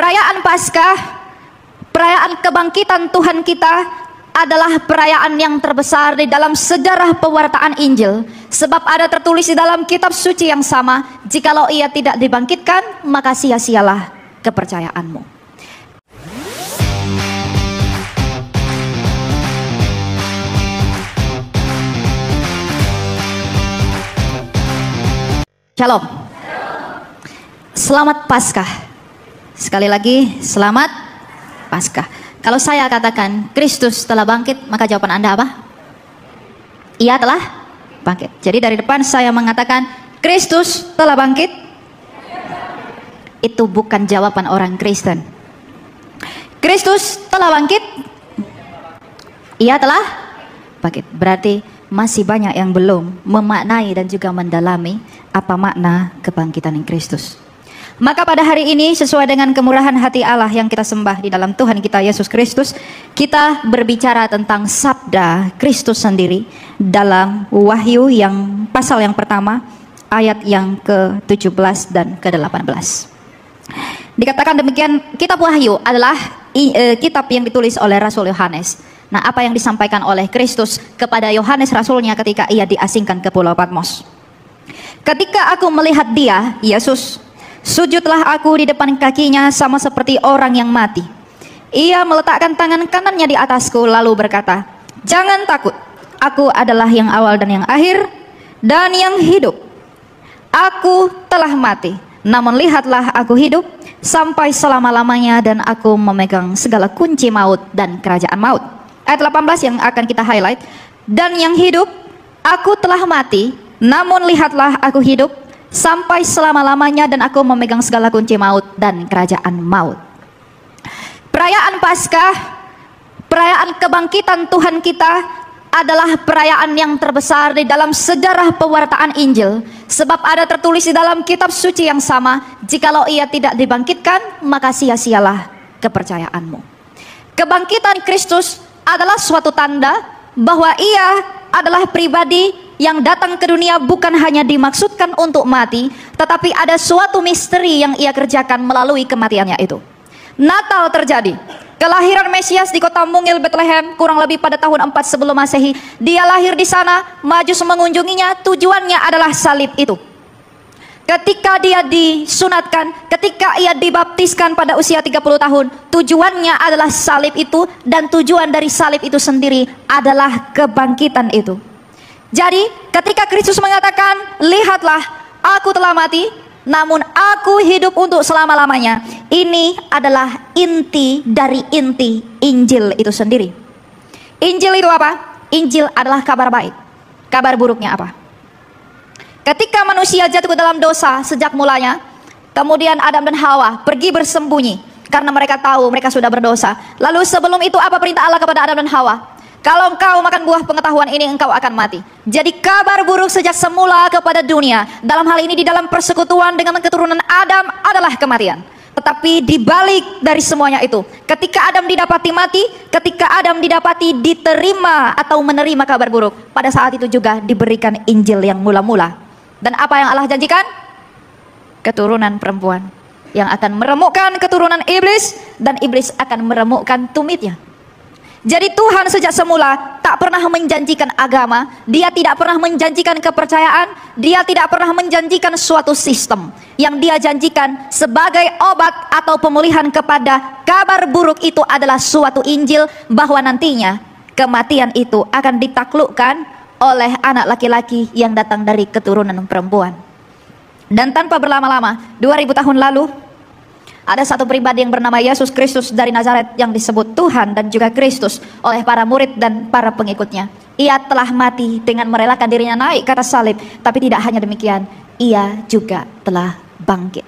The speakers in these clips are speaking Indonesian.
Perayaan Paskah, perayaan kebangkitan Tuhan kita adalah perayaan yang terbesar di dalam sejarah pewartaan Injil. Sebab ada tertulis di dalam kitab suci yang sama, jikalau ia tidak dibangkitkan, maka sia-sialah kepercayaanmu. Shalom. Selamat Paskah. Sekali lagi, selamat Paskah. Kalau saya katakan Kristus telah bangkit, maka jawaban Anda apa? Ia telah bangkit. Jadi dari depan saya mengatakan Kristus telah bangkit. Itu bukan jawaban orang Kristen. Kristus telah bangkit. Ia telah bangkit. Berarti masih banyak yang belum memaknai dan juga mendalami apa makna kebangkitan Kristus. Maka pada hari ini sesuai dengan kemurahan hati Allah yang kita sembah di dalam Tuhan kita Yesus Kristus, kita berbicara tentang sabda Kristus sendiri dalam Wahyu yang pasal yang pertama ayat yang ke-17 dan ke-18. Dikatakan demikian, kitab Wahyu adalah kitab yang ditulis oleh Rasul Yohanes. Nah, apa yang disampaikan oleh Kristus kepada Yohanes rasulnya ketika ia diasingkan ke Pulau Patmos. Ketika aku melihat dia, Yesus, sujudlah aku di depan kakinya sama seperti orang yang mati. Ia meletakkan tangan kanannya di atasku lalu berkata, jangan takut, aku adalah yang awal dan yang akhir dan yang hidup. Aku telah mati, namun lihatlah aku hidup sampai selama-lamanya dan aku memegang segala kunci maut dan kerajaan maut. Ayat 18 yang akan kita highlight. Dan yang hidup, aku telah mati, namun lihatlah aku hidup sampai selama-lamanya dan aku memegang segala kunci maut dan kerajaan maut. Perayaan Paskah, perayaan kebangkitan Tuhan kita adalah perayaan yang terbesar di dalam sejarah pewartaan Injil. Sebab ada tertulis di dalam kitab suci yang sama, jikalau ia tidak dibangkitkan, maka sia-sialah kepercayaanmu. Kebangkitan Kristus adalah suatu tanda bahwa ia adalah pribadi yang datang ke dunia bukan hanya dimaksudkan untuk mati, tetapi ada suatu misteri yang ia kerjakan melalui kematiannya itu. Natal terjadi, kelahiran Mesias di kota mungil Bethlehem kurang lebih pada tahun 4 sebelum Masehi. Dia lahir di sana, Majus mengunjunginya, tujuannya adalah salib itu. Ketika dia disunatkan, ketika ia dibaptiskan pada usia 30 tahun, tujuannya adalah salib itu, dan tujuan dari salib itu sendiri adalah kebangkitan itu. Jadi ketika Kristus mengatakan, lihatlah aku telah mati, namun aku hidup untuk selama-lamanya, ini adalah inti dari inti Injil itu sendiri. Injil itu apa? Injil adalah kabar baik. Kabar buruknya apa? Ketika manusia jatuh ke dalam dosa sejak mulanya, kemudian Adam dan Hawa pergi bersembunyi karena mereka tahu mereka sudah berdosa. Lalu sebelum itu apa perintah Allah kepada Adam dan Hawa? Kalau engkau makan buah pengetahuan ini, engkau akan mati. Jadi kabar buruk sejak semula kepada dunia, dalam hal ini di dalam persekutuan dengan keturunan Adam, adalah kematian. Tetapi dibalik dari semuanya itu, ketika Adam didapati mati, ketika Adam didapati diterima atau menerima kabar buruk, pada saat itu juga diberikan Injil yang mula-mula. Dan apa yang Allah janjikan? Keturunan perempuan yang akan meremukkan keturunan iblis, dan iblis akan meremukkan tumitnya. Jadi Tuhan sejak semula tak pernah menjanjikan agama, dia tidak pernah menjanjikan kepercayaan, dia tidak pernah menjanjikan suatu sistem. Yang dia janjikan sebagai obat atau pemulihan kepada kabar buruk itu adalah suatu Injil, bahwa nantinya kematian itu akan ditaklukkan oleh anak laki-laki yang datang dari keturunan perempuan. Dan tanpa berlama-lama, 2000 tahun lalu, ada satu pribadi yang bernama Yesus Kristus dari Nazaret yang disebut Tuhan dan juga Kristus oleh para murid dan para pengikutnya. Ia telah mati dengan merelakan dirinya naik ke atas salib. Tapi tidak hanya demikian, ia juga telah bangkit.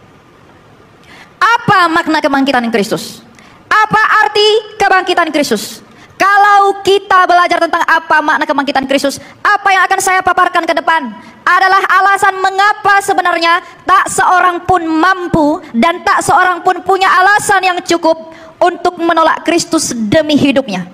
Apa makna kebangkitan Kristus? Apa arti kebangkitan Kristus? Kalau kita belajar tentang apa makna kebangkitan Kristus, apa yang akan saya paparkan ke depan adalah alasan mengapa sebenarnya tak seorang pun mampu dan tak seorang pun punya alasan yang cukup untuk menolak Kristus demi hidupnya.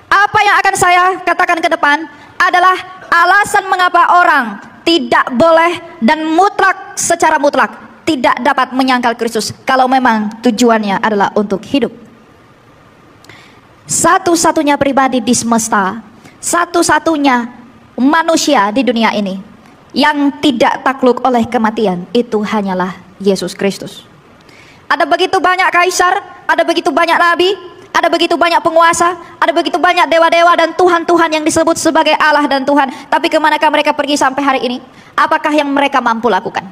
Apa yang akan saya katakan ke depan adalah alasan mengapa orang tidak boleh dan mutlak, secara mutlak tidak dapat menyangkal Kristus kalau memang tujuannya adalah untuk hidup. Satu-satunya pribadi di semesta, satu-satunya manusia di dunia ini yang tidak takluk oleh kematian, itu hanyalah Yesus Kristus. Ada begitu banyak kaisar, ada begitu banyak nabi, ada begitu banyak penguasa, ada begitu banyak dewa-dewa dan Tuhan-Tuhan yang disebut sebagai Allah dan Tuhan. Tapi kemanakah mereka pergi sampai hari ini? Apakah yang mereka mampu lakukan?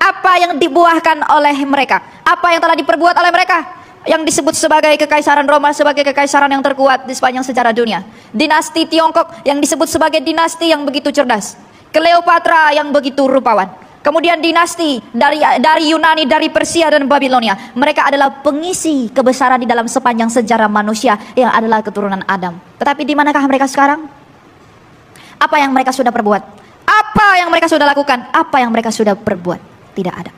Apa yang dibuahkan oleh mereka? Apa yang telah diperbuat oleh mereka? Yang disebut sebagai kekaisaran Roma sebagai kekaisaran yang terkuat di sepanjang sejarah dunia. Dinasti Tiongkok yang disebut sebagai dinasti yang begitu cerdas. Cleopatra yang begitu rupawan. Kemudian dinasti dari Yunani, dari Persia dan Babilonia. Mereka adalah pengisi kebesaran di dalam sepanjang sejarah manusia yang adalah keturunan Adam. Tetapi di manakah mereka sekarang? Apa yang mereka sudah perbuat? Apa yang mereka sudah lakukan? Apa yang mereka sudah perbuat? Tidak ada.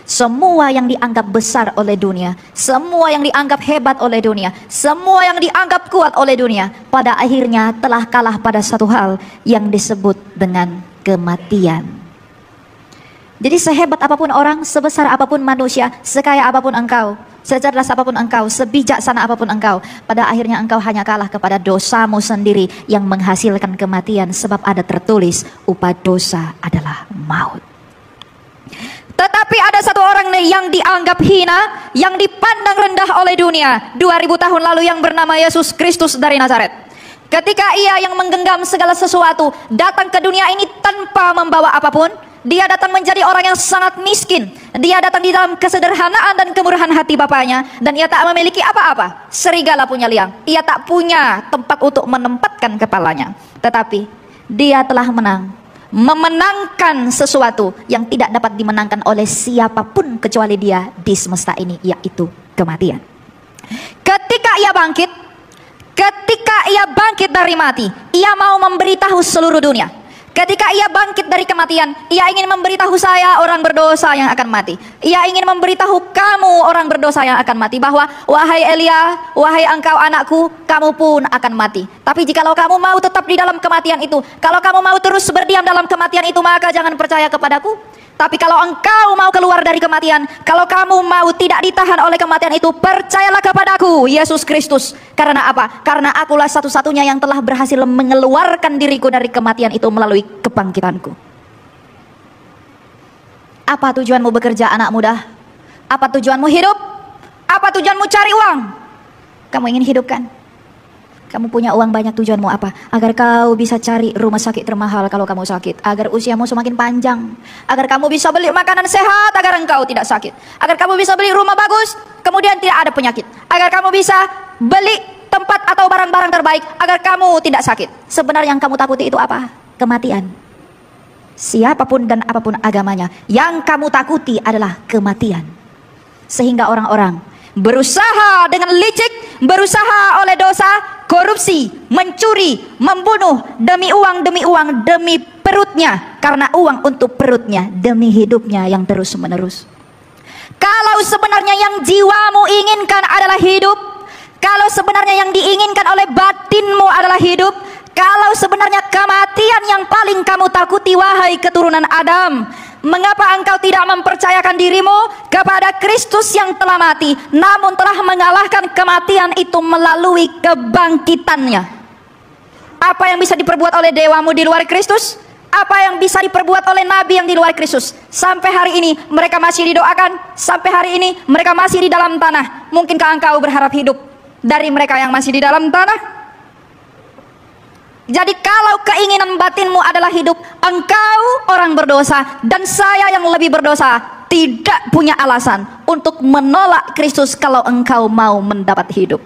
Semua yang dianggap besar oleh dunia, semua yang dianggap hebat oleh dunia, semua yang dianggap kuat oleh dunia, pada akhirnya telah kalah pada satu hal yang disebut dengan kematian. Jadi sehebat apapun orang, sebesar apapun manusia, sekaya apapun engkau, secerdas apapun engkau, sebijaksana apapun engkau, pada akhirnya engkau hanya kalah kepada dosamu sendiri yang menghasilkan kematian. Sebab ada tertulis, upah dosa adalah maut. Tetapi ada satu orang yang dianggap hina, yang dipandang rendah oleh dunia 2000 tahun lalu, yang bernama Yesus Kristus dari Nazaret. Ketika ia yang menggenggam segala sesuatu datang ke dunia ini tanpa membawa apapun, dia datang menjadi orang yang sangat miskin. Dia datang di dalam kesederhanaan dan kemurahan hati Bapaknya, dan ia tak memiliki apa-apa. Serigala punya liang, ia tak punya tempat untuk menempatkan kepalanya. Tetapi dia telah memenangkan sesuatu yang tidak dapat dimenangkan oleh siapapun kecuali dia di semesta ini, yaitu kematian. Ketika ia bangkit dari mati, ia mau memberitahu seluruh dunia. Ketika ia bangkit dari kematian, ia ingin memberitahu saya, orang berdosa yang akan mati. Ia ingin memberitahu kamu, orang berdosa yang akan mati, bahwa wahai Elia, wahai engkau anakku, kamu pun akan mati. Tapi jikalau kamu mau tetap di dalam kematian itu, kalau kamu mau terus berdiam dalam kematian itu, maka jangan percaya kepadaku. Tapi kalau engkau mau keluar dari kematian, kalau kamu mau tidak ditahan oleh kematian itu, percayalah kepadaku, Yesus Kristus. Karena apa? Karena akulah satu-satunya yang telah berhasil mengeluarkan diriku dari kematian itu melalui kebangkitanku. Apa tujuanmu bekerja, anak muda? Apa tujuanmu hidup? Apa tujuanmu cari uang? Kamu ingin hidup kan? Kamu punya uang banyak, tujuanmu apa? Agar kau bisa cari rumah sakit termahal kalau kamu sakit, agar usiamu semakin panjang, agar kamu bisa beli makanan sehat, agar engkau tidak sakit, agar kamu bisa beli rumah bagus, kemudian tidak ada penyakit, agar kamu bisa beli tempat atau barang-barang terbaik, agar kamu tidak sakit. Sebenarnya yang kamu takuti itu apa? Kematian. Siapapun dan apapun agamanya, yang kamu takuti adalah kematian. Sehingga orang-orang berusaha dengan licik, berusaha oleh dosa, korupsi, mencuri, membunuh, demi uang, demi perutnya, karena uang untuk perutnya, demi hidupnya yang terus-menerus. Kalau sebenarnya yang jiwamu inginkan adalah hidup, kalau sebenarnya yang diinginkan oleh batinmu adalah hidup, kalau sebenarnya kematian yang paling kamu takuti, wahai keturunan Adam, mengapa engkau tidak mempercayakan dirimu kepada Kristus yang telah mati, namun telah mengalahkan kematian itu melalui kebangkitannya? Apa yang bisa diperbuat oleh dewamu di luar Kristus? Apa yang bisa diperbuat oleh nabi yang di luar Kristus? Sampai hari ini mereka masih didoakan, sampai hari ini mereka masih di dalam tanah. Mungkinkah engkau berharap hidup dari mereka yang masih di dalam tanah? Jadi kalau keinginan batinmu adalah hidup, engkau orang berdosa dan saya yang lebih berdosa tidak punya alasan untuk menolak Kristus kalau engkau mau mendapat hidup.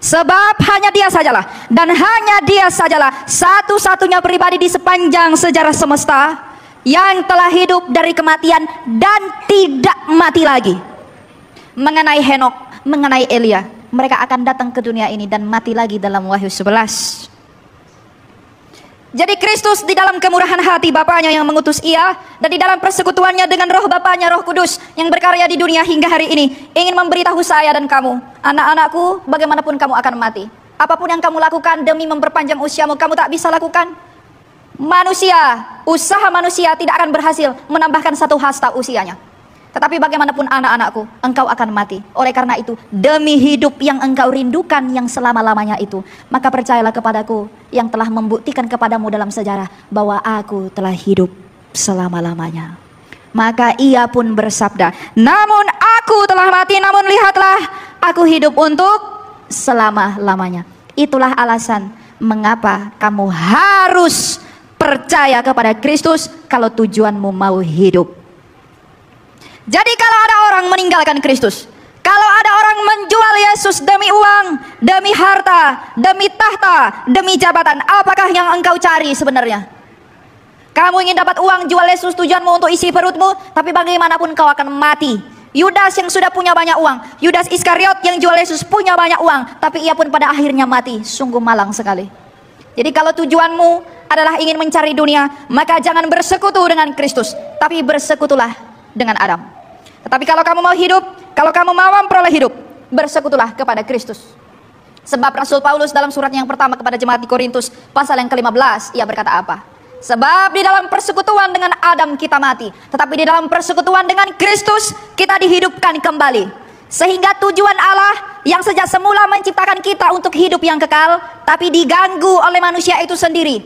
Sebab hanya dia sajalah, dan hanya dia sajalah satu-satunya pribadi di sepanjang sejarah semesta yang telah hidup dari kematian dan tidak mati lagi. Mengenai Henok, mengenai Elia, mereka akan datang ke dunia ini dan mati lagi dalam Wahyu 11. Jadi Kristus di dalam kemurahan hati Bapaknya yang mengutus ia, dan di dalam persekutuannya dengan roh Bapaknya, Roh Kudus yang berkarya di dunia hingga hari ini, ingin memberitahu saya dan kamu, anak-anakku, bagaimanapun kamu akan mati. Apapun yang kamu lakukan demi memperpanjang usiamu, kamu tak bisa lakukan. Usaha manusia tidak akan berhasil menambahkan satu hasta usianya. Tetapi bagaimanapun anak-anakku, engkau akan mati. Oleh karena itu, demi hidup yang engkau rindukan yang selama-lamanya itu, maka percayalah kepadaku yang telah membuktikan kepadamu dalam sejarah bahwa aku telah hidup selama-lamanya. Maka ia pun bersabda, namun aku telah mati, namun lihatlah, aku hidup untuk selama-lamanya. Itulah alasan mengapa kamu harus percaya kepada Kristus kalau tujuanmu mau hidup. Jadi kalau ada orang meninggalkan Kristus, kalau ada orang menjual Yesus demi uang, demi harta, demi tahta, demi jabatan, apakah yang engkau cari sebenarnya? Kamu ingin dapat uang, jual Yesus, tujuanmu untuk isi perutmu, tapi bagaimanapun kau akan mati. Yudas yang sudah punya banyak uang, Yudas Iskariot yang jual Yesus punya banyak uang, tapi ia pun pada akhirnya mati. Sungguh malang sekali. Jadi kalau tujuanmu adalah ingin mencari dunia, maka jangan bersekutu dengan Kristus, tapi bersekutulah dengan Adam. Tetapi kalau kamu mau hidup, kalau kamu mau memperoleh hidup, bersekutulah kepada Kristus. Sebab Rasul Paulus dalam suratnya yang pertama kepada jemaat di Korintus pasal yang ke-15, ia berkata apa? Sebab di dalam persekutuan dengan Adam kita mati, tetapi di dalam persekutuan dengan Kristus kita dihidupkan kembali. Sehingga tujuan Allah yang sejak semula menciptakan kita untuk hidup yang kekal, tapi diganggu oleh manusia itu sendiri,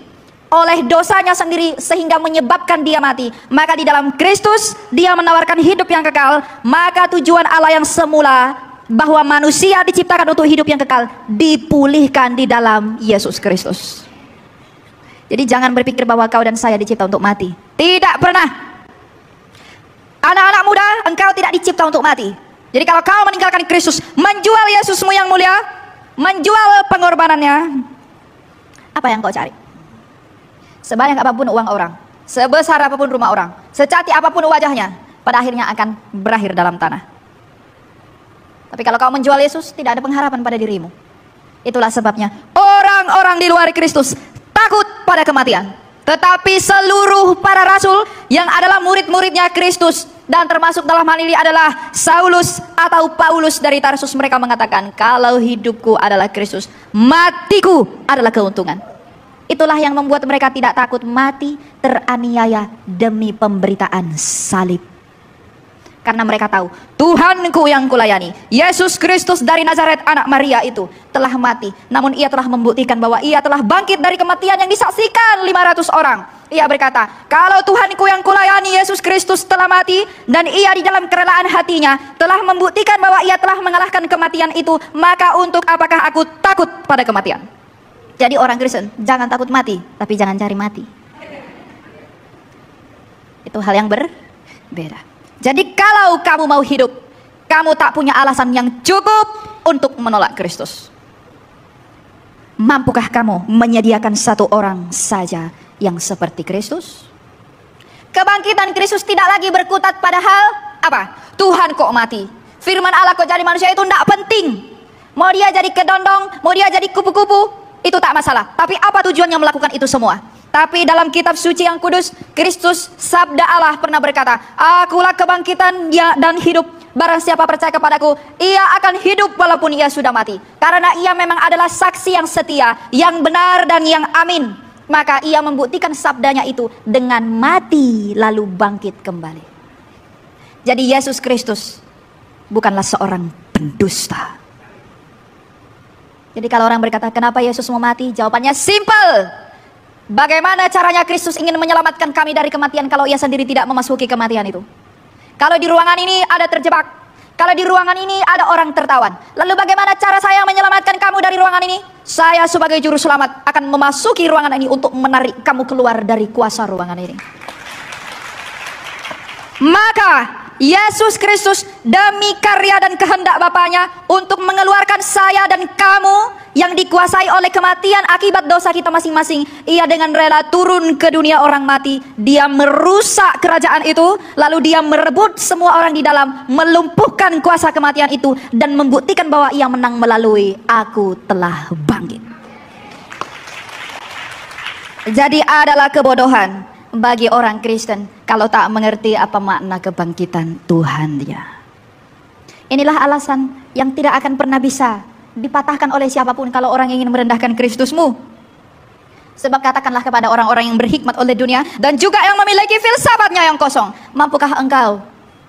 oleh dosanya sendiri, sehingga menyebabkan dia mati. Maka di dalam Kristus dia menawarkan hidup yang kekal. Maka tujuan Allah yang semula bahwa manusia diciptakan untuk hidup yang kekal dipulihkan di dalam Yesus Kristus. Jadi jangan berpikir bahwa kau dan saya dicipta untuk mati. Tidak pernah. Anak-anak muda, engkau tidak dicipta untuk mati. Jadi kalau kau meninggalkan Kristus, menjual Yesusmu yang mulia, menjual pengorbanannya, apa yang kau cari? Sebanyak apapun uang orang, sebesar apapun rumah orang, secantik apapun wajahnya, pada akhirnya akan berakhir dalam tanah. Tapi kalau kau menjual Yesus, tidak ada pengharapan pada dirimu. Itulah sebabnya orang-orang di luar Kristus takut pada kematian. Tetapi seluruh para rasul yang adalah murid-muridnya Kristus, dan termasuk dalam hal ini adalah Saulus atau Paulus dari Tarsus, mereka mengatakan, kalau hidupku adalah Kristus, matiku adalah keuntungan. Itulah yang membuat mereka tidak takut mati teraniaya demi pemberitaan salib. Karena mereka tahu Tuhanku yang kulayani, Yesus Kristus dari Nazaret anak Maria itu telah mati, namun ia telah membuktikan bahwa ia telah bangkit dari kematian yang disaksikan 500 orang. Ia berkata, kalau Tuhanku yang kulayani Yesus Kristus telah mati, dan ia di dalam kerelaan hatinya telah membuktikan bahwa ia telah mengalahkan kematian itu, maka untuk apakah aku takut pada kematian? Jadi orang Kristen jangan takut mati, tapi jangan cari mati. Itu hal yang berbeda. Jadi kalau kamu mau hidup, kamu tak punya alasan yang cukup untuk menolak Kristus. Mampukah kamu menyediakan satu orang saja yang seperti Kristus? Kebangkitan Kristus tidak lagi berkutat pada hal apa? Tuhan kok mati, firman Allah kok jadi manusia, itu tidak penting. Mau dia jadi kedondong, mau dia jadi kupu-kupu, itu tak masalah. Tapi apa tujuannya melakukan itu semua? Tapi dalam kitab suci yang kudus, Kristus sabda Allah pernah berkata, akulah kebangkitan dan hidup. Barang siapa percaya kepadaku, ia akan hidup walaupun ia sudah mati. Karena ia memang adalah saksi yang setia, yang benar dan yang amin. Maka ia membuktikan sabdanya itu dengan mati lalu bangkit kembali. Jadi Yesus Kristus bukanlah seorang pendusta. Jadi kalau orang berkata, kenapa Yesus mau mati? Jawabannya simple. Bagaimana caranya Kristus ingin menyelamatkan kami dari kematian kalau ia sendiri tidak memasuki kematian itu? Kalau di ruangan ini ada terjebak, kalau di ruangan ini ada orang tertawan, lalu bagaimana cara saya menyelamatkan kamu dari ruangan ini? Saya sebagai juru selamat akan memasuki ruangan ini untuk menarik kamu keluar dari kuasa ruangan ini. Maka Yesus Kristus demi karya dan kehendak Bapaknya untuk mengeluarkan saya dan kamu yang dikuasai oleh kematian akibat dosa kita masing-masing, ia dengan rela turun ke dunia orang mati. Dia merusak kerajaan itu, lalu dia merebut semua orang di dalam, melumpuhkan kuasa kematian itu, dan membuktikan bahwa ia menang melalui aku telah bangkit. Jadi adalah kebodohan bagi orang Kristen kalau tak mengerti apa makna kebangkitan Tuhan dia. Inilah alasan yang tidak akan pernah bisa dipatahkan oleh siapapun kalau orang ingin merendahkan Kristusmu. Sebab katakanlah kepada orang-orang yang berhikmat oleh dunia dan juga yang memiliki filsafatnya yang kosong, mampukah engkau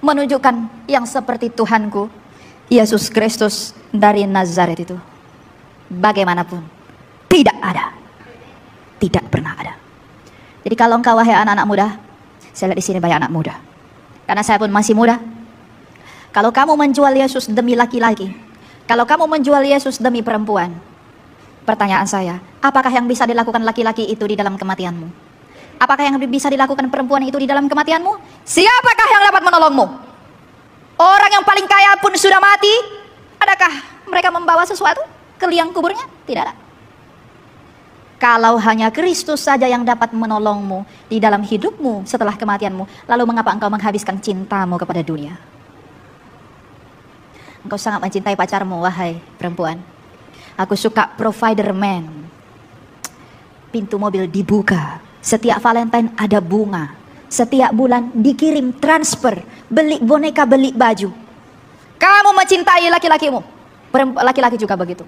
menunjukkan yang seperti Tuhanku Yesus Kristus dari Nazaret itu? Bagaimanapun tidak ada, tidak pernah ada. Jadi kalau engkau wahai anak-anak muda, saya lihat di sini banyak anak muda, karena saya pun masih muda. Kalau kamu menjual Yesus demi laki-laki, kalau kamu menjual Yesus demi perempuan, pertanyaan saya, apakah yang bisa dilakukan laki-laki itu di dalam kematianmu? Apakah yang bisa dilakukan perempuan itu di dalam kematianmu? Siapakah yang dapat menolongmu? Orang yang paling kaya pun sudah mati. Adakah mereka membawa sesuatu ke liang kuburnya? Tidak ada. Kalau hanya Kristus saja yang dapat menolongmu di dalam hidupmu setelah kematianmu, lalu mengapa engkau menghabiskan cintamu kepada dunia? Engkau sangat mencintai pacarmu, wahai perempuan. Aku suka provider man. Pintu mobil dibuka. Setiap Valentine ada bunga. Setiap bulan dikirim transfer. Beli boneka, beli baju. Kamu mencintai laki-lakimu. Laki-laki juga begitu.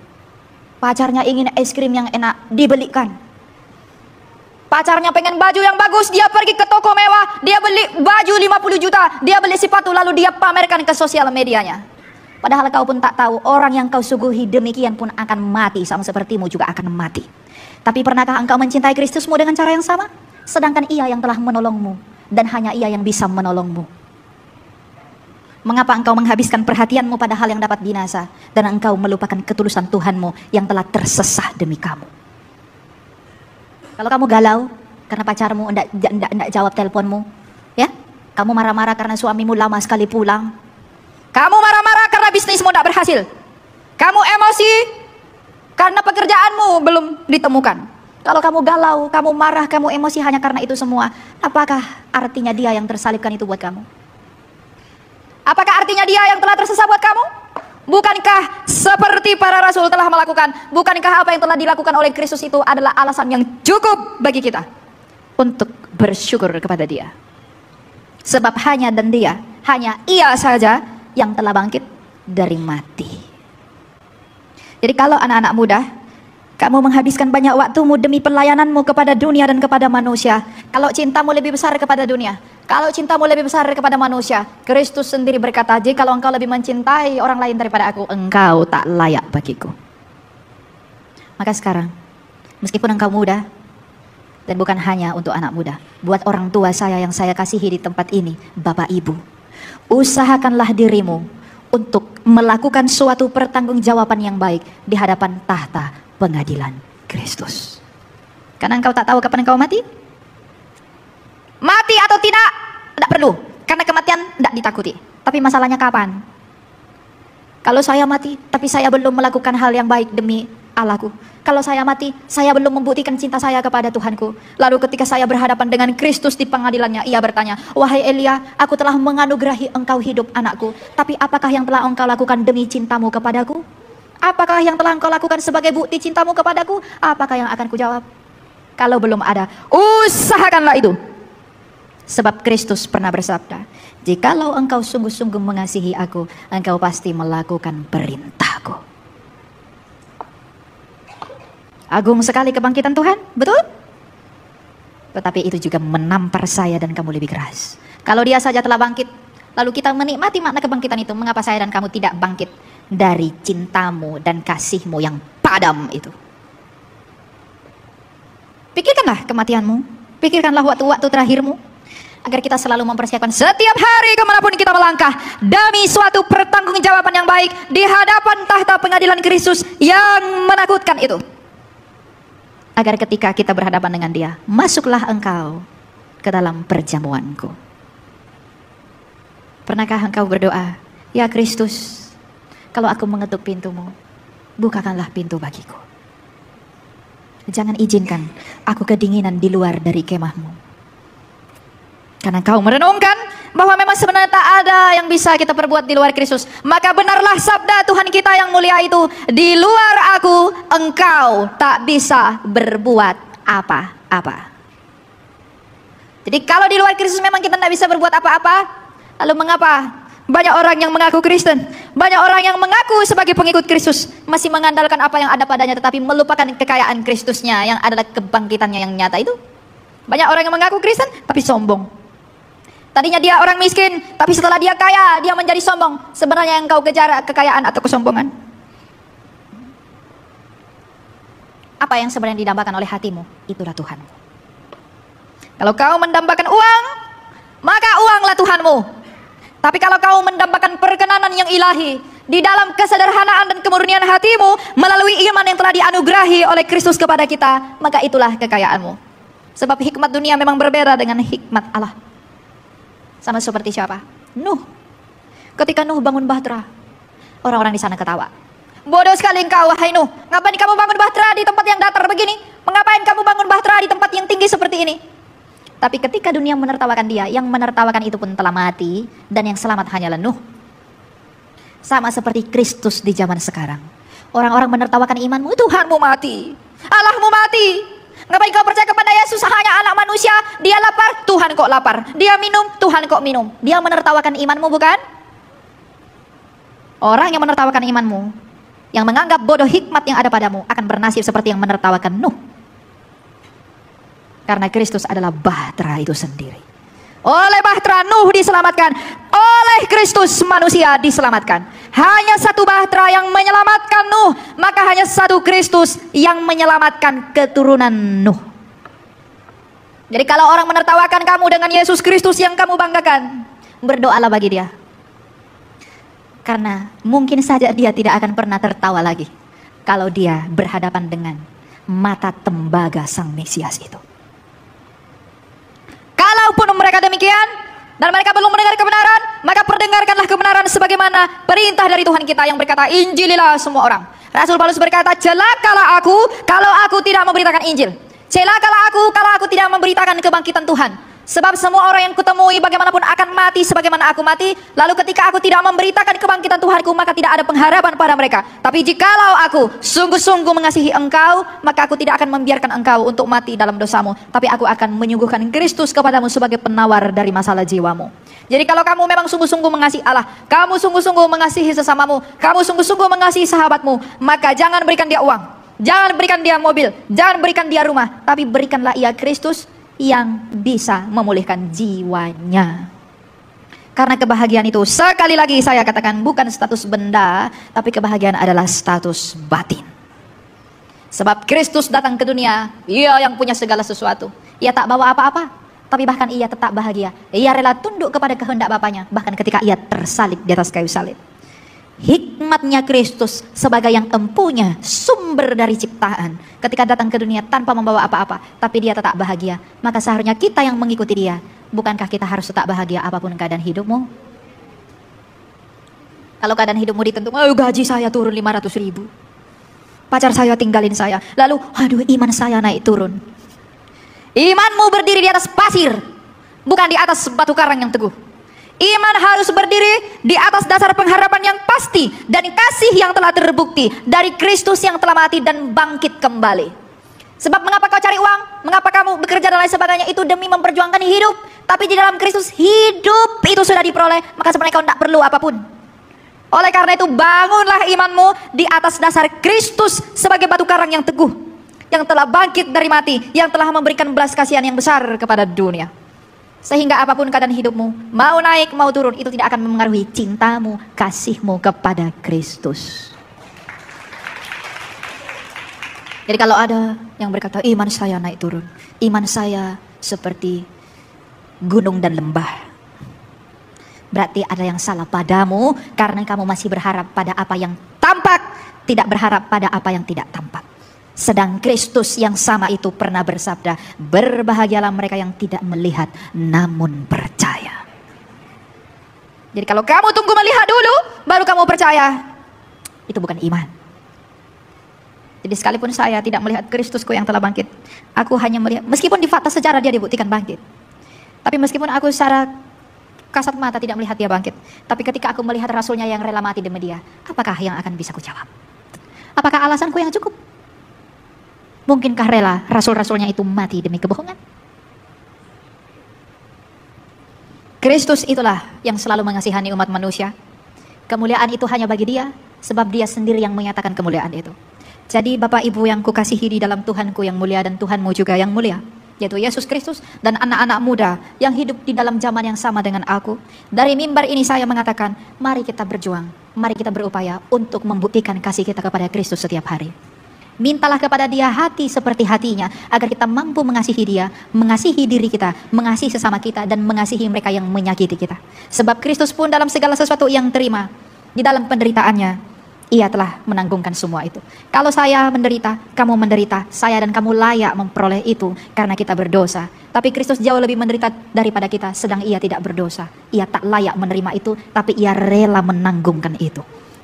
Pacarnya ingin es krim yang enak, dibelikan. Pacarnya pengen baju yang bagus, dia pergi ke toko mewah, dia beli baju 50 juta, dia beli sepatu lalu dia pamerkan ke sosial medianya. Padahal kau pun tak tahu, orang yang kau suguhi demikian pun akan mati, sama sepertimu juga akan mati. Tapi pernahkah engkau mencintai Kristusmu dengan cara yang sama? Sedangkan Ia yang telah menolongmu, dan hanya Ia yang bisa menolongmu. Mengapa engkau menghabiskan perhatianmu pada hal yang dapat binasa, dan engkau melupakan ketulusan Tuhanmu yang telah tersesah demi kamu? Kalau kamu galau karena pacarmu tidak jawab teleponmu, ya, kamu marah-marah karena suamimu lama sekali pulang, kamu marah-marah karena bisnismu tidak berhasil, kamu emosi karena pekerjaanmu belum ditemukan. Kalau kamu galau, kamu marah, kamu emosi hanya karena itu semua, apakah artinya Dia yang tersalibkan itu buat kamu? Apakah artinya Dia yang telah tersesat buat kamu? Bukankah seperti para rasul telah melakukan? Bukankah apa yang telah dilakukan oleh Kristus itu adalah alasan yang cukup bagi kita untuk bersyukur kepada Dia? Sebab hanya Ia saja yang telah bangkit dari mati. Jadi kalau anak-anak muda, kamu menghabiskan banyak waktumu demi pelayananmu kepada dunia dan kepada manusia. Kalau cintamu lebih besar kepada dunia, kalau cintamu lebih besar kepada manusia, Kristus sendiri berkata, jikalau engkau lebih mencintai orang lain daripada aku, engkau tak layak bagiku. Maka sekarang, meskipun engkau muda, dan bukan hanya untuk anak muda, buat orang tua saya yang saya kasihi di tempat ini, Bapak Ibu, usahakanlah dirimu untuk melakukan suatu pertanggungjawaban yang baik di hadapan tahta pengadilan Kristus. Karena engkau tak tahu kapan engkau mati. Mati atau tidak perlu, karena kematian tidak ditakuti. Tapi masalahnya kapan? Kalau saya mati tapi saya belum melakukan hal yang baik demi Allahku, kalau saya mati saya belum membuktikan cinta saya kepada Tuhanku, lalu ketika saya berhadapan dengan Kristus di pengadilannya, Ia bertanya, wahai Elia, aku telah menganugerahi engkau hidup anakku, tapi apakah yang telah engkau lakukan demi cintamu kepadaku? Apakah yang telah engkau lakukan sebagai bukti cintamu kepadaku? Apakah yang akan kujawab? Kalau belum ada, usahakanlah itu. Sebab Kristus pernah bersabda, jikalau engkau sungguh-sungguh mengasihi aku, engkau pasti melakukan perintahku. Agung sekali kebangkitan Tuhan, betul? Tetapi itu juga menampar saya dan kamu lebih keras. Kalau Dia saja telah bangkit, lalu kita menikmati makna kebangkitan itu, mengapa saya dan kamu tidak bangkit dari cintamu dan kasihmu yang padam itu? Pikirkanlah kematianmu, pikirkanlah waktu-waktu terakhirmu, agar kita selalu mempersiapkan setiap hari kemanapun kita melangkah demi suatu pertanggungjawaban yang baik di hadapan tahta pengadilan Kristus yang menakutkan itu. Agar ketika kita berhadapan dengan Dia, masuklah engkau ke dalam perjamuanku. Pernahkah engkau berdoa, ya Kristus, kalau aku mengetuk pintumu, bukakanlah pintu bagiku. Jangan izinkan aku kedinginan di luar dari kemahmu. Karena kau merenungkan bahwa memang sebenarnya tak ada yang bisa kita perbuat di luar Kristus. Maka benarlah sabda Tuhan kita yang mulia itu, di luar aku, engkau tak bisa berbuat apa-apa. Jadi kalau di luar Kristus memang kita tidak bisa berbuat apa-apa, lalu mengapa Banyak orang yang mengaku Kristen, banyak orang yang mengaku sebagai pengikut Kristus, masih mengandalkan apa yang ada padanya tetapi melupakan kekayaan Kristusnya yang adalah kebangkitannya yang nyata itu. Banyak orang yang mengaku Kristen tapi sombong. Tadinya dia orang miskin, tapi setelah dia kaya, dia menjadi sombong. Sebenarnya yang kau kejar kekayaan atau kesombongan? Apa yang sebenarnya didambakan oleh hatimu, itulah Tuhan. Kalau kau mendambakan uang, maka uanglah Tuhanmu. Tapi kalau kau mendambakan perkenanan yang ilahi di dalam kesederhanaan dan kemurnian hatimu melalui iman yang telah dianugerahi oleh Kristus kepada kita, maka itulah kekayaanmu. Sebab hikmat dunia memang berbeda dengan hikmat Allah. Sama seperti siapa? Nuh. Ketika Nuh bangun bahtera, orang-orang di sana ketawa. Bodoh sekali engkau, wahai Nuh. Ngapain kamu bangun bahtera di tempat yang datar begini? Mengapain kamu bangun bahtera di tempat yang tinggi seperti ini? Tapi ketika dunia menertawakan dia, yang menertawakan itu pun telah mati, dan yang selamat hanyalah Nuh. Sama seperti Kristus di zaman sekarang. Orang-orang menertawakan imanmu, Tuhanmu mati, Allahmu mati. Ngapain kau percaya kepada Yesus hanya anak manusia? Dia lapar, Tuhan kok lapar. Dia minum, Tuhan kok minum. Dia menertawakan imanmu, bukan? Orang yang menertawakan imanmu, yang menganggap bodoh hikmat yang ada padamu, akan bernasib seperti yang menertawakan Nuh. Karena Kristus adalah bahtera itu sendiri. Oleh bahtera Nuh diselamatkan, oleh Kristus manusia diselamatkan. Hanya satu bahtera yang menyelamatkan Nuh, maka hanya satu Kristus yang menyelamatkan keturunan Nuh. Jadi kalau orang menertawakan kamu dengan Yesus Kristus yang kamu banggakan, berdoalah bagi dia. Karena mungkin saja dia tidak akan pernah tertawa lagi kalau dia berhadapan dengan mata tembaga Sang Mesias itu. Kalaupun mereka demikian dan mereka belum mendengar kebenaran, maka perdengarkanlah kebenaran sebagaimana perintah dari Tuhan kita yang berkata, Injililah semua orang. Rasul Paulus berkata, celakalah aku kalau aku tidak memberitakan Injil. Celakalah aku kalau aku tidak memberitakan kebangkitan Tuhan. Sebab semua orang yang kutemui bagaimanapun akan mati sebagaimana aku mati. Lalu ketika aku tidak memberitakan kebangkitan Tuhanku, maka tidak ada pengharapan pada mereka. Tapi jikalau aku sungguh-sungguh mengasihi engkau, maka aku tidak akan membiarkan engkau untuk mati dalam dosamu. Tapi aku akan menyuguhkan Kristus kepadamu sebagai penawar dari masalah jiwamu. Jadi kalau kamu memang sungguh-sungguh mengasihi Allah, kamu sungguh-sungguh mengasihi sesamamu, kamu sungguh-sungguh mengasihi sahabatmu, maka jangan berikan dia uang, jangan berikan dia mobil, jangan berikan dia rumah, tapi berikanlah ia Kristus yang bisa memulihkan jiwanya. Karena kebahagiaan itu, sekali lagi saya katakan, bukan status benda, tapi kebahagiaan adalah status batin. Sebab Kristus datang ke dunia, ia yang punya segala sesuatu. Ia tak bawa apa-apa, tapi bahkan ia tetap bahagia. Ia rela tunduk kepada kehendak Bapaknya, bahkan ketika ia tersalib di atas kayu salib. Hikmatnya Kristus sebagai yang empunya sumber dari ciptaan, ketika datang ke dunia tanpa membawa apa-apa, tapi dia tetap bahagia. Maka seharusnya kita yang mengikuti dia. Bukankah kita harus tetap bahagia apapun keadaan hidupmu? Kalau keadaan hidupmu ditentukan, oh, gaji saya turun 500.000, pacar saya tinggalin saya, lalu aduh iman saya naik turun. Imanmu berdiri di atas pasir, bukan di atas batu karang yang teguh. Iman harus berdiri di atas dasar pengharapan yang pasti dan kasih yang telah terbukti dari Kristus yang telah mati dan bangkit kembali. Sebab mengapa kau cari uang? Mengapa kamu bekerja dan lain sebagainya? Itu demi memperjuangkan hidup. Tapi di dalam Kristus hidup itu sudah diperoleh, maka sebenarnya kau tidak perlu apapun. Oleh karena itu bangunlah imanmu di atas dasar Kristus sebagai batu karang yang teguh, yang telah bangkit dari mati, yang telah memberikan belas kasihan yang besar kepada dunia. Sehingga apapun keadaan hidupmu, mau naik mau turun, itu tidak akan mempengaruhi cintamu, kasihmu kepada Kristus. Jadi kalau ada yang berkata, iman saya naik turun, iman saya seperti gunung dan lembah, berarti ada yang salah padamu, karena kamu masih berharap pada apa yang tampak, tidak berharap pada apa yang tidak tampak. Sedang Kristus yang sama itu pernah bersabda, berbahagialah mereka yang tidak melihat namun percaya. Jadi kalau kamu tunggu melihat dulu baru kamu percaya, itu bukan iman. Jadi sekalipun saya tidak melihat Kristusku yang telah bangkit, aku hanya melihat, meskipun di fakta sejarah dia dibuktikan bangkit, tapi meskipun aku secara kasat mata tidak melihat dia bangkit, tapi ketika aku melihat rasulnya yang rela mati demi dia, apakah yang akan bisa kujawab? Apakah alasanku yang cukup? Mungkinkah rela rasul-rasulnya itu mati demi kebohongan? Kristus itulah yang selalu mengasihani umat manusia. Kemuliaan itu hanya bagi Dia, sebab Dia sendiri yang menyatakan kemuliaan itu. Jadi Bapak Ibu yang kukasihi di dalam Tuhanku yang mulia dan Tuhanmu juga yang mulia, yaitu Yesus Kristus dan anak-anak muda yang hidup di dalam zaman yang sama dengan aku. Dari mimbar ini saya mengatakan, mari kita berjuang, mari kita berupaya untuk membuktikan kasih kita kepada Kristus setiap hari. Mintalah kepada Dia hati seperti hatinya, agar kita mampu mengasihi Dia, mengasihi diri kita, mengasihi sesama kita, dan mengasihi mereka yang menyakiti kita. Sebab Kristus pun dalam segala sesuatu yang terima, di dalam penderitaannya, Ia telah menanggungkan semua itu. Kalau saya menderita, kamu menderita, saya dan kamu layak memperoleh itu karena kita berdosa. Tapi Kristus jauh lebih menderita daripada kita, sedang Ia tidak berdosa. Ia tak layak menerima itu, tapi Ia rela menanggungkan itu.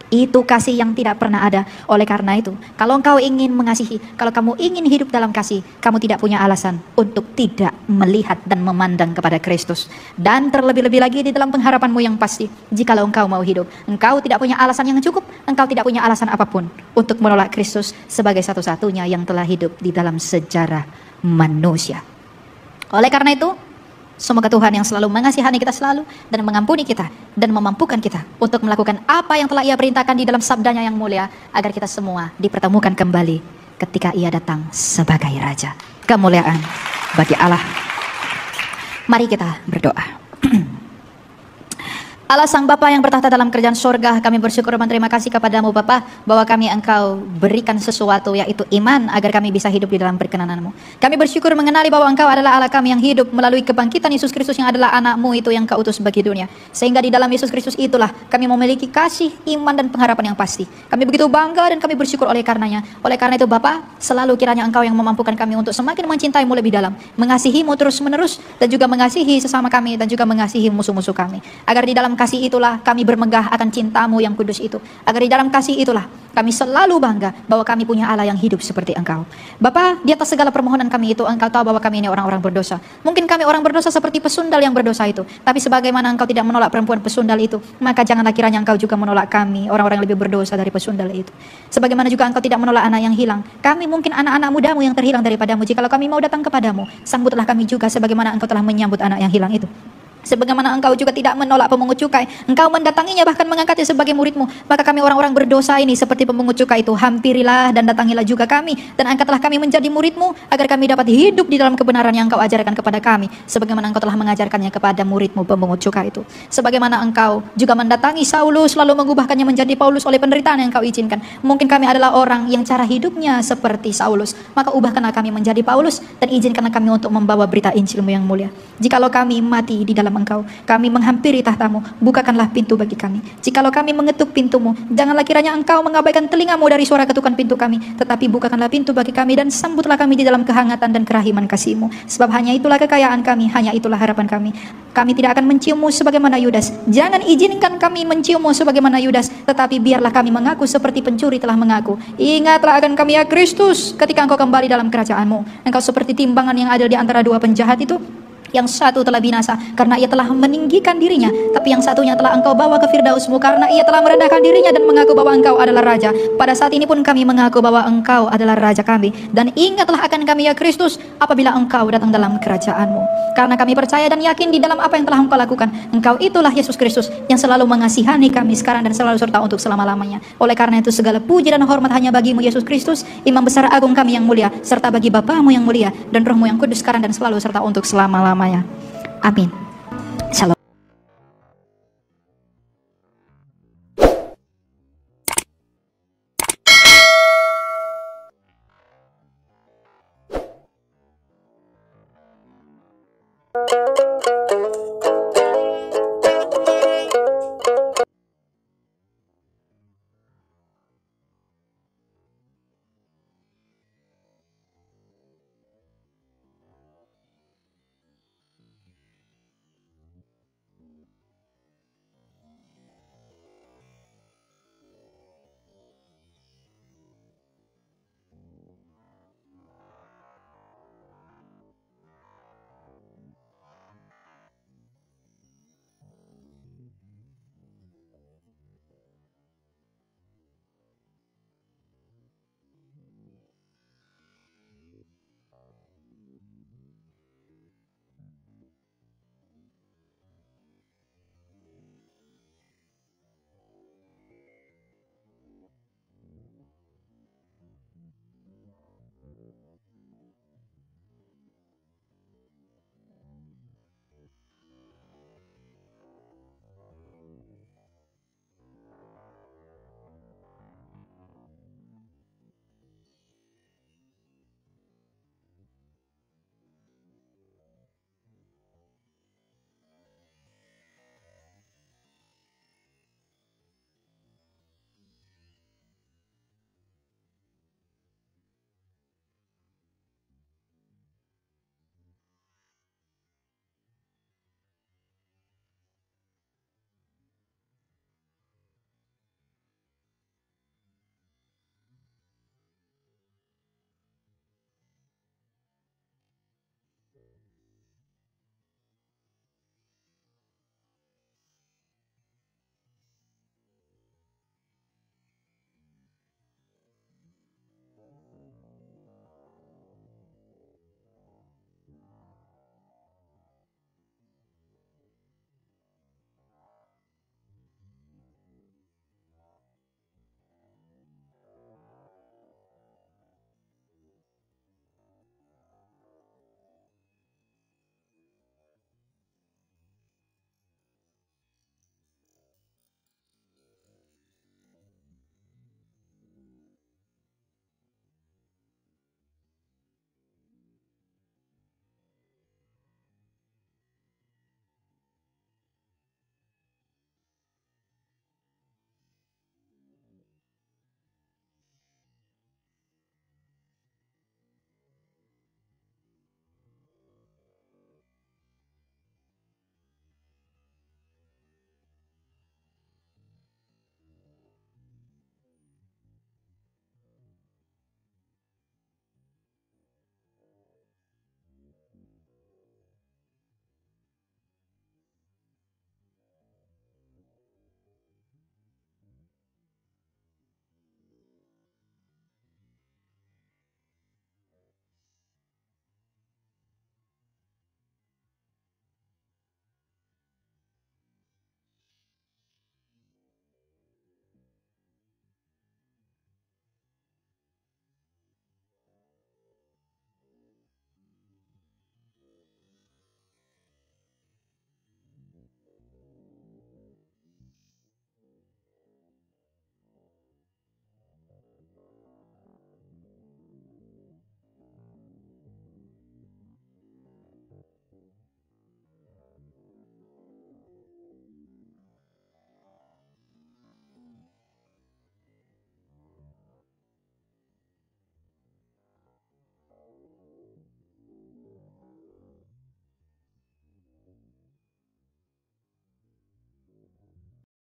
Itu kasih yang tidak pernah ada. Oleh karena itu, kalau engkau ingin mengasihi, kalau kamu ingin hidup dalam kasih, kamu tidak punya alasan untuk tidak melihat dan memandang kepada Kristus. Dan terlebih-lebih lagi di dalam pengharapanmu yang pasti, jikalau engkau mau hidup, engkau tidak punya alasan yang cukup, engkau tidak punya alasan apapun untuk menolak Kristus sebagai satu-satunya yang telah hidup di dalam sejarah manusia. Oleh karena itu, semoga Tuhan yang selalu mengasihani kita selalu dan mengampuni kita dan memampukan kita untuk melakukan apa yang telah Ia perintahkan di dalam sabdanya yang mulia, agar kita semua dipertemukan kembali ketika Ia datang sebagai Raja. Kemuliaan bagi Allah. Mari kita berdoa. Allah Sang Bapa yang bertahta dalam kerajaan sorga, kami bersyukur dan terima kasih kepadamu Bapa, bahwa kami Engkau berikan sesuatu, yaitu iman, agar kami bisa hidup di dalam perkenan-Mu. Kami bersyukur mengenali bahwa Engkau adalah Allah kami yang hidup melalui kebangkitan Yesus Kristus yang adalah anak-Mu itu yang Kau utus bagi dunia. Sehingga di dalam Yesus Kristus itulah kami memiliki kasih, iman dan pengharapan yang pasti. Kami begitu bangga dan kami bersyukur oleh karenanya. Oleh karena itu Bapa, selalu kiranya Engkau yang memampukan kami untuk semakin mencintai-Mu lebih dalam, mengasihi-Mu terus-menerus, dan juga mengasihi sesama kami, dan juga mengasihi musuh-musuh kami. Agar di dalam kasih itulah kami bermegah akan cinta-Mu yang kudus itu. Agar di dalam kasih itulah kami selalu bangga bahwa kami punya Allah yang hidup seperti Engkau. Bapa, di atas segala permohonan kami itu, Engkau tahu bahwa kami ini orang-orang berdosa. Mungkin kami orang berdosa seperti pesundal yang berdosa itu. Tapi sebagaimana Engkau tidak menolak perempuan pesundal itu, maka janganlah kiranya Engkau juga menolak kami, orang-orang yang lebih berdosa dari pesundal itu. Sebagaimana juga Engkau tidak menolak anak yang hilang. Kami mungkin anak-anak mudamu yang terhilang daripadamu. Jikalau kami mau datang kepadamu, sambutlah kami juga sebagaimana Engkau telah menyambut anak yang hilang itu. Sebagaimana Engkau juga tidak menolak pemungut cukai, Engkau mendatanginya bahkan mengangkatnya sebagai murid-Mu. Maka kami orang-orang berdosa ini seperti pemungut cukai itu, hampirilah dan datangilah juga kami, dan angkatlah kami menjadi murid-Mu, agar kami dapat hidup di dalam kebenaran yang Engkau ajarkan kepada kami, sebagaimana Engkau telah mengajarkannya kepada murid-Mu pemungut cukai itu. Sebagaimana Engkau juga mendatangi Saulus, lalu mengubahkannya menjadi Paulus oleh penderitaan yang Engkau izinkan. Mungkin kami adalah orang yang cara hidupnya seperti Saulus, maka ubahkanlah kami menjadi Paulus, dan izinkanlah kami untuk membawa berita Injil-Mu yang mulia. Jikalau kami mati di dalam Engkau, kami menghampiri tahta-Mu, bukakanlah pintu bagi kami. Jikalau kami mengetuk pintu-Mu, janganlah kiranya Engkau mengabaikan telinga-Mu dari suara ketukan pintu kami, tetapi bukakanlah pintu bagi kami dan sambutlah kami di dalam kehangatan dan kerahiman kasih-Mu. Sebab hanya itulah kekayaan kami, hanya itulah harapan kami. Kami tidak akan mencium-Mu sebagaimana Yudas. Jangan izinkan kami mencium-Mu sebagaimana Yudas, tetapi biarlah kami mengaku seperti pencuri telah mengaku. Ingatlah akan kami ya Kristus, ketika Engkau kembali dalam kerajaan-Mu. Engkau seperti timbangan yang adil di antara dua penjahat itu. Yang satu telah binasa karena ia telah meninggikan dirinya, tapi yang satunya telah Engkau bawa ke Firdaus-Mu karena ia telah merendahkan dirinya dan mengaku bahwa Engkau adalah Raja. Pada saat ini pun kami mengaku bahwa Engkau adalah Raja kami. Dan ingatlah akan kami ya Kristus, apabila Engkau datang dalam kerajaan-Mu. Karena kami percaya dan yakin di dalam apa yang telah Engkau lakukan. Engkau itulah Yesus Kristus yang selalu mengasihani kami sekarang dan selalu serta untuk selama-lamanya. Oleh karena itu segala puji dan hormat hanya bagi-Mu Yesus Kristus, Imam besar agung kami yang mulia, serta bagi Bapa-Mu yang mulia dan Roh-Mu yang kudus sekarang dan selalu serta untuk selama-lamanya. Amin.